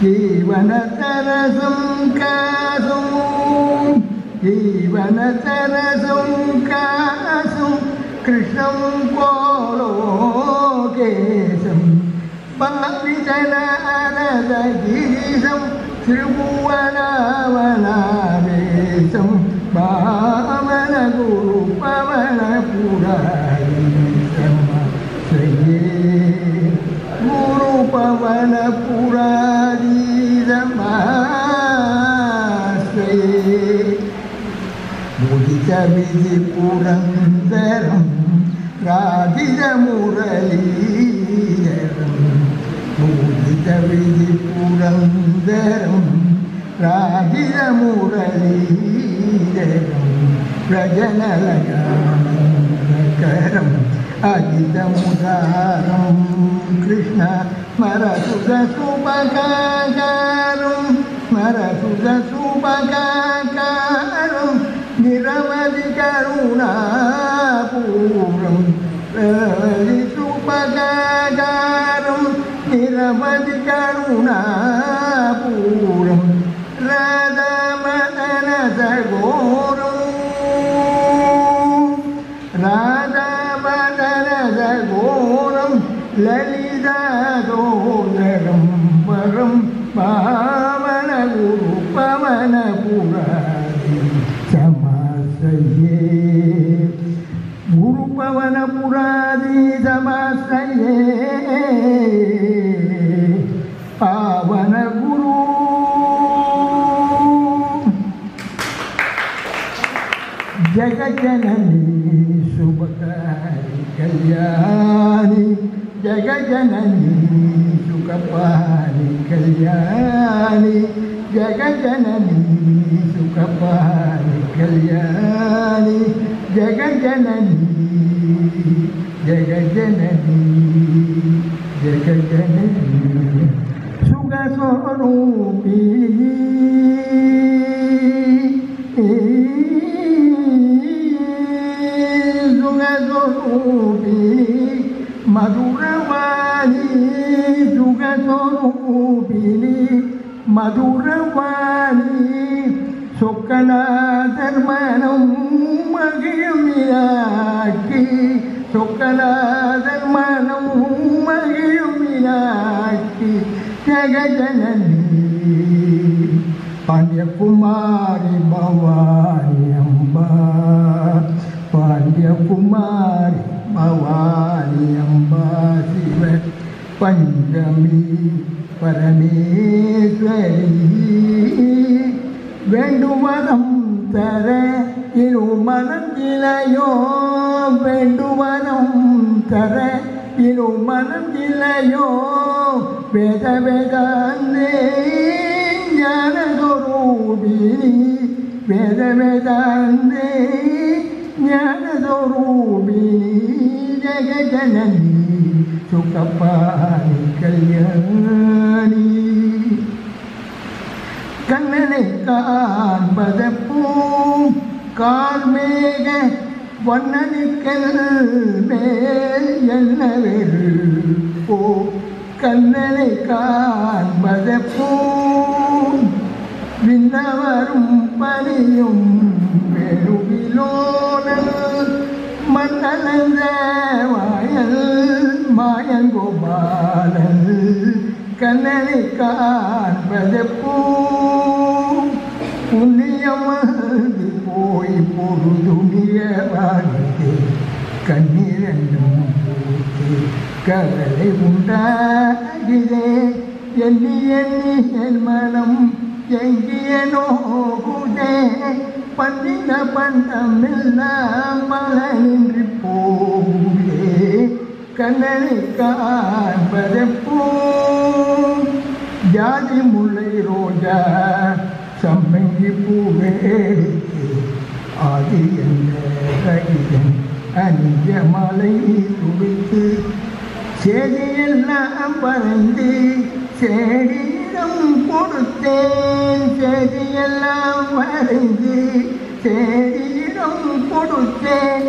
जीवन तरसं कासु जीवन सरसं कासं कृष्णं कोलोकेशं पापितनारदगिरिशं त्रिभुवनावनावेशं वामनगुरुपवनपुराधीशं श्रये गुरुपवनपुराधीशमाश्रये मुदितविधिपुरन्दरं राधितमुरलीधरं मुदितविधिपुरन्दरं राधितमुरलीधरं व्रजनलगानन्दकरं अजितमुदारं कृष्ण स्मरसुतसुपकाकारं स्मरसुतसुपकाकारं निरवधि करुणापूरं सुपकाकारं निरवधि करुणापूरं राधामदन सघोरं राधामदन सघोरं ललितादोदरं परं पावनगुरुपवनपुराधीशमाश्रये गुरुपवनपुराधीशमाश्रये पावनगुरु जगज्जननी शुभकारी कल्याणी जगज्जननी सुखपाणि कल्याणी जगज्जननी सुखपाणि कल्याणी जगज्जननी जगज्जननी जगज्जननी सुखस्वरूपिणी सुखस्वरूपिणी मधुरवाणी सुखस्वरूपिणी मधुरवाणी சொக்கநாதர்மனம் மகிழ்மியாக்கி சொக்கநாதர்மனம் மகிழ்மியாக்கி ஜெகஜனனி பாண்டியகுமாரி பவானி அம்பா பாண்டியகுமாரி பவானி அம்பா சிவ பஞ்சமி பரமேஸ்வரி வேண்டுவனம் தர இருமனம் இளையோ வேண்டுவனம் தர இருமனம் இளையோ வேத வேதாந்தே ஞானஸ்வரூபிணி வேத வேதாந்தே ஞானஸ்வரூபிணி ஜெகஜனனி சுகபாணி கல்யாணி கண்ணனை காண்பதப்பூ கார்மேக வண்ணனிக்கல் மேல் என்ன வெறுப்போ கண்ணனை காண்பதப்பூ விண்ணவரும் பணியும் வெறுவிலோனல் மன்னனந்த வாயல் மாயங்கோபாலன் கண்ணனை காண்பதப்பூ புண்ணியமது போய் பொருதுமிய வாழ்ந்து கண்ணீரண்டும் போட்டு கவலை உண்டாகிதே எண்ணி எண்ணி என் மனம் எங்கிய நோகுதே பண்ணின பண்டமெல்லாம் மலனின்றி போகுதே கண்ணனை காண்பதப்பூ ஜாதி முல்லை ரோஜா சம்மங்கி பூவே ஆதி என்ற ரகிதன் அணிஞ்ச மலை துடித்து செய்தியெல்லாம் பறந்து செடியிடம் கொடுத்தேன் செய்தியெல்லாம் வரைந்து செடியிடம் கொடுத்தேன்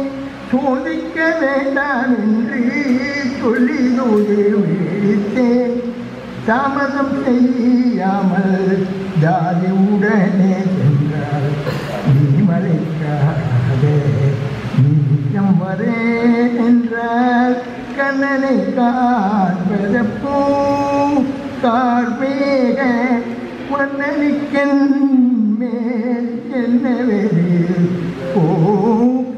சோதிக்க வேண்டாம் என்று சொல்லி விழித்தேன் தாமதம் செய்யாமல் ஜாதி உடனே சென்றார் நீ மலைக்காதே நீயம் வரே என்றால் கண்ணனை காண்பதப்போ கார்மேக மன்னனிக்கன் மேல் என்ன வேறு ஓ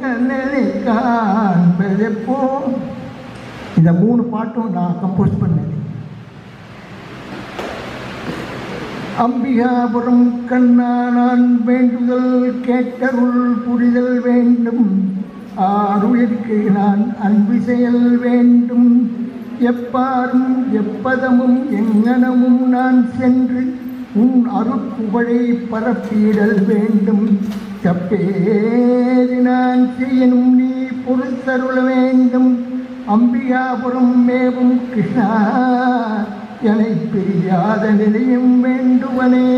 கண்ணனை காண்பதப்போ. இந்த 3 பாட்டும் நான் கம்போஸ் பண்ணது. அம்பிகாபுரம் கண்ணா நான் வேண்டுதல் கேட்டருள் புரிதல் வேண்டும். ஆருயிர்க்கு நான் அன்பு செயல் வேண்டும். எப்பாரும் எப்பதமும் எங்கனமும் நான் சென்று உன் அருட்புகழை பரப்பிடல் வேண்டும். தப்பேது நான் செய்யணும் நீ பொறுத்தருள வேண்டும். அம்பிகாபுரம் மேவும் கிருஷ்ணா எனை பிரியாத நிலையும் வேண்டுவனே.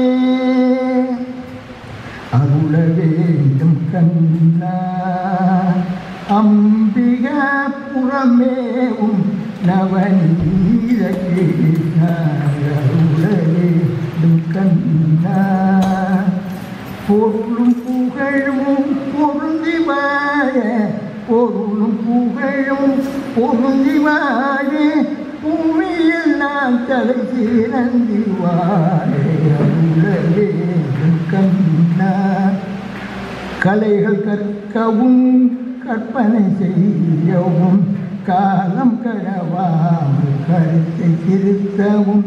அருள வேண்டும் கண்ணா அம்பிகாபுரமேவும் நவநீத கிருஷ்ணா அருள வேண்டும் கண்ணா. பொருளும் புகழும் பொருந்தி வாழ பொருளும் புகழும் பொருந்தி வாழ பூமியில் நான் தலை சிறந்தி வாழ அருள வேண்டும் கண்ணா. கலைகள் கற்கவும் கற்பனை செய்யவும் காலம் கடவாமல் கருத்தை திருத்தவும்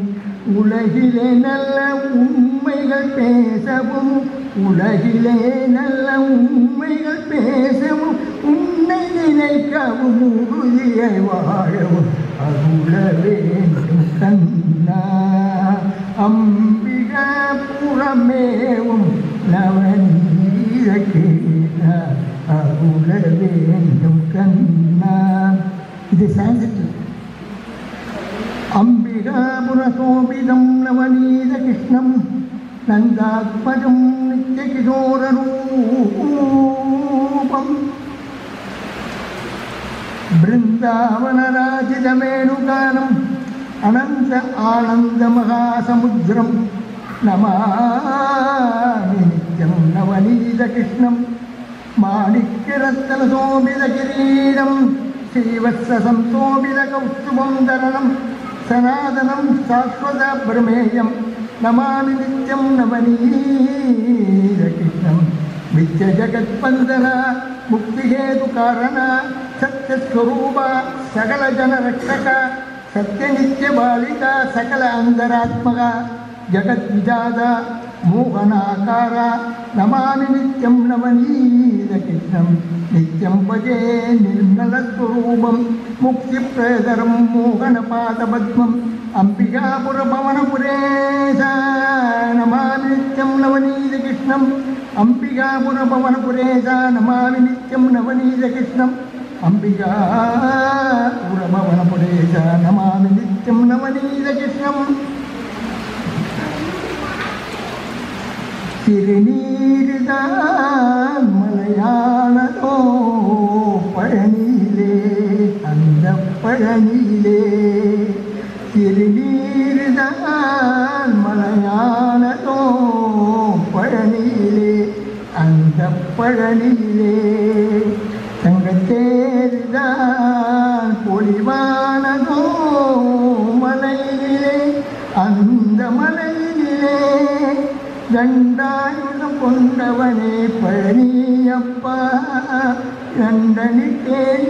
உலகிலே நல்ல உண்மைகள் பேசவும் உலகிலே நல்ல உண்மைகள் பேசவும் உன்னை நினைக்கவும் உறுதியை வாழவும் அருள வேண்டும் கண்ணா. அம்பிகாபுரமேவும் நவநீத கிருஷ்ணா அருள வேண்டும் கண்ணா. இது சான்ஸ்கிரிட். அம்பிகாபுரசோபிதம் நவநீத கிருஷ்ணம் நந்தாத்மஜம் நித்யகிஷோரூபம் பிருந்தாவனராஜிதமேனுகானம் அனந்த ஆனந்த மகாசமுத்திரம் நமாமி நித்யம் நவநீத கிருஷ்ணம். மாணிக்யரத்ன சோபித கிரீடம் ஸ்ரீவத்சம் சோபித கௌஸ்துபம் தரணம் சனாதனம் சாஸ்வத பிரமேயம் நமாமி நித்யம் நவநீத கிருஷ்ணம். நித்ய ஜகத்பந்தன முக்திஹேது காரண சத்யஸ்வரூப சகல ஜன ரட்சக சத்ய நித்ய பாலிகா சகல அந்தராத்மக ஜகத் விஜாத மோகனாகார நமாமி நித்யம் நவநீத கிருஷ்ணம். நித்யம் பஜே நிர்மலஸ்வரூபம் முக்திப்ரதரம் மோகனபாதபத்மம் அம்பிகாபுரபவனபுரேச நமாமி நித்யம் நவநீத கிருஷ்ணம். அம்பிகாபுரபவனபுரேச நமாமி நித்யம் நவநீத கிருஷ்ணம். அம்பிகாபுரபவனபுரேச நமாமி நித்யம் நவநீத கிருஷ்ணம். திருநீருதான் மலையாளதோ பழனியிலே அந்த பழனியிலே. திருநீருதான் மலையாளதோ பழனியிலே அந்த பழனியிலே. தங்கத்தேருதான் பொலிவானதோ மலையிலே அந்த மலையிலே. தண்டாயுதம் கொண்டவனே பழனியப்பா தண்டனிட்டேன்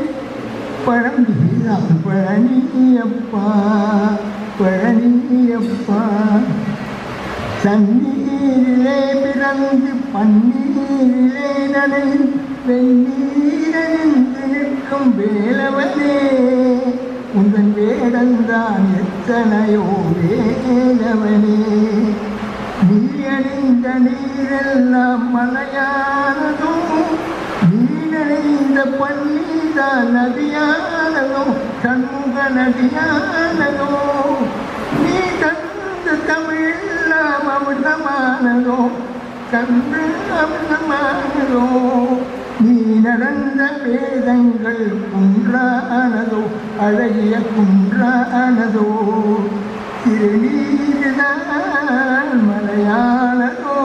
பழனிதான் பழனியப்பா பழனியப்பா. சன்னீரிலே பிறந்து பன்னீரிலே நனை வெந்நீரிலிருந்து நிற்கும் வேலவனே உந்தன் வேடந்தான் எத்தனையோ வேலவனே. நீ அணிந்த நீரெல்லாம் மலையானதோ நீ நனைந்த பன்னீர்தான் நதியானதோ சண்முக நதியானதோ. நீ தந்த தமிழெல்லாம் அமிர்தமானதோ கன்று அமிர்தமானதோ. நீ நடந்த வேதங்கள் குன்றானதோ அழகிய குன்றானதோ. திருநீருதான் மலையாளதோ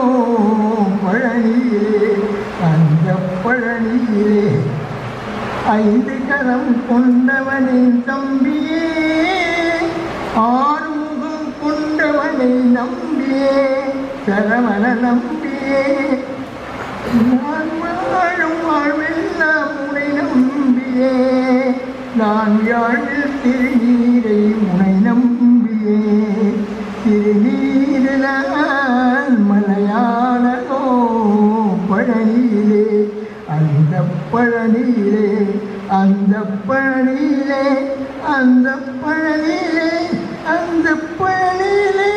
பழனியிலே கொண்டவனை தம்பியே, ஆறுமுகம் கொண்டவனை நம்பியே, சரவண நம்பியே, நான் வாழும் வாழ்வெல்லாம் உனை நம்பியே, நான் யாழில் திருநீரை உனை நம்பியே, திருநீரிலால் மலையாளோ பழனியிலே, அந்த பழனியிலே, அந்த பழனியிலே, அந்த பழனியிலே, அந்த பழனியிலே.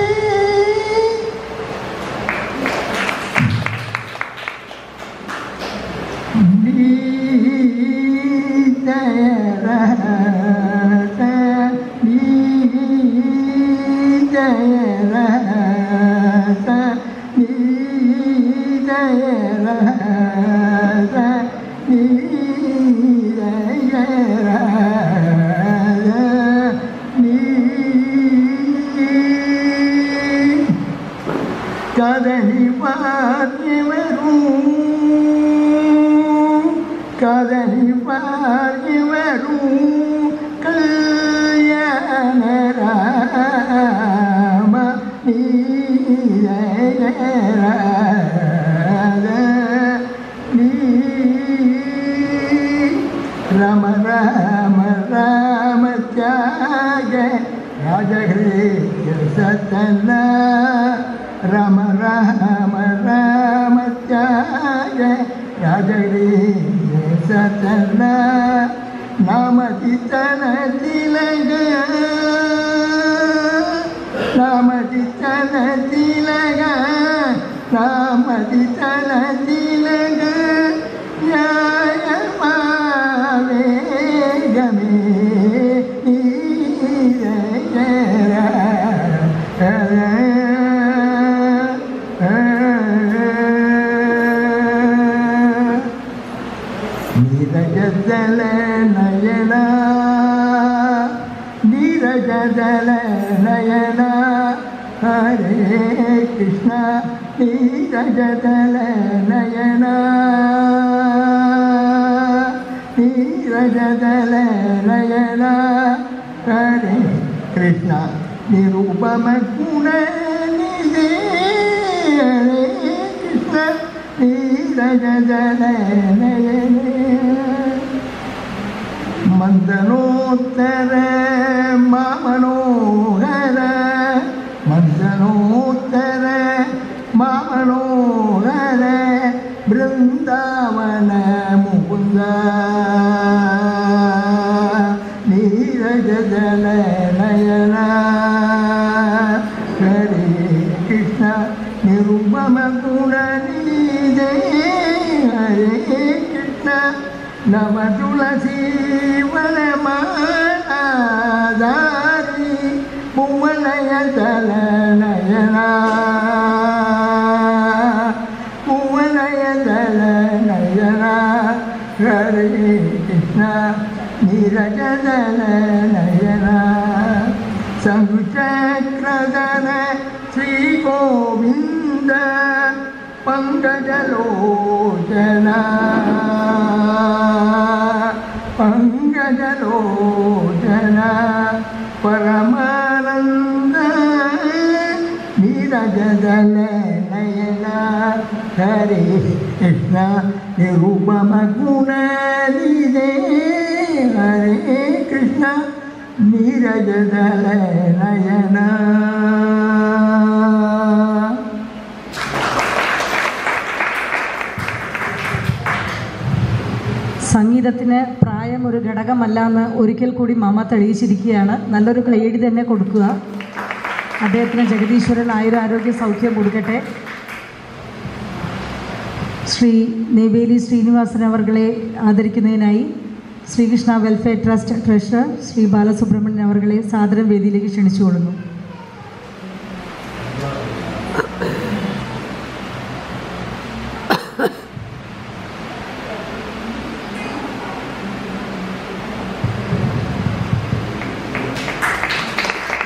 கதனி பார்வரும், கதனி பார்வரும், கல்யாண ராம ரம ராம ராம தியாக ராஜகே சத்தன, ரம ராம ராம தியாக ராஜகே சத்தன, நாமதித்தன திலக, நாமதித்தன திலக, நாமதித்தன திலக, நியாயமாவேகமே நீரஜதல நயன, நீரஜதல நயன, ஹரே கிருஷ்ண நீரஜதல நயன, நீரஜதல நயன, ஹரே கிருஷ்ண நிருபம குண நிதே, ஹரே கிருஷ்ண நீரஜதல நயன, மந்தனோத்தர மாமனோகர, மந்தனோத்தர மாமனோகர, பிருந்தாவன முகுந்த, நீரஜதல நயன, ஹரே கிருஷ்ண நிருபம குண நிதே, ஹரே கிருஷ்ண நவ துளசி வனமாதாரி, புவனய தல நயன, புவனய தல நயன, ஹரே கிருஷ்ண நீரஜதல நயன, சங்குச்சக்ரதர ஸ்ரீ கோவிந்த பங்கஜலோச்சன, பங்கஜலோச்சன பரமானந்த, நீரஜதல நயன, ஹரே கிருஷ்ண நிருபம குண நிதே, ஹரே கிருஷ்ண நீரஜதல நயன. സംഗീതത്തിന് പ്രായം ഒരു ഘടകമല്ല എന്ന് ഒരിക്കൽ കൂടി മാമ തെളിയിച്ചിരിക്കുകയാണ്. നല്ലൊരു കൈയടി തന്നെ കൊടുക്കുക. അദ്ദേഹത്തിന് ജഗദീശ്വരൻ ആയുരാരോഗ്യ സൗഖ്യം കൊടുക്കട്ടെ. ശ്രീ നെയ്വേലി ശ്രീനിവാസൻ അവർകളെ ആദരിക്കുന്നതിനായി Sreekrishna welfare trust treasurer Shri Balasubramanian അവർകളെ സാദരം വേദിയിലേക്ക് ക്ഷണിച്ചുകൊള്ളുന്നു.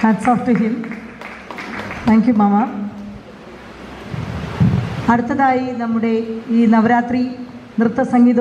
Hats off to him. Thank you, Mama. അടുത്തതായി നമ്മുടെ ഈ നവരാത്രി നൃത്ത സംഗീത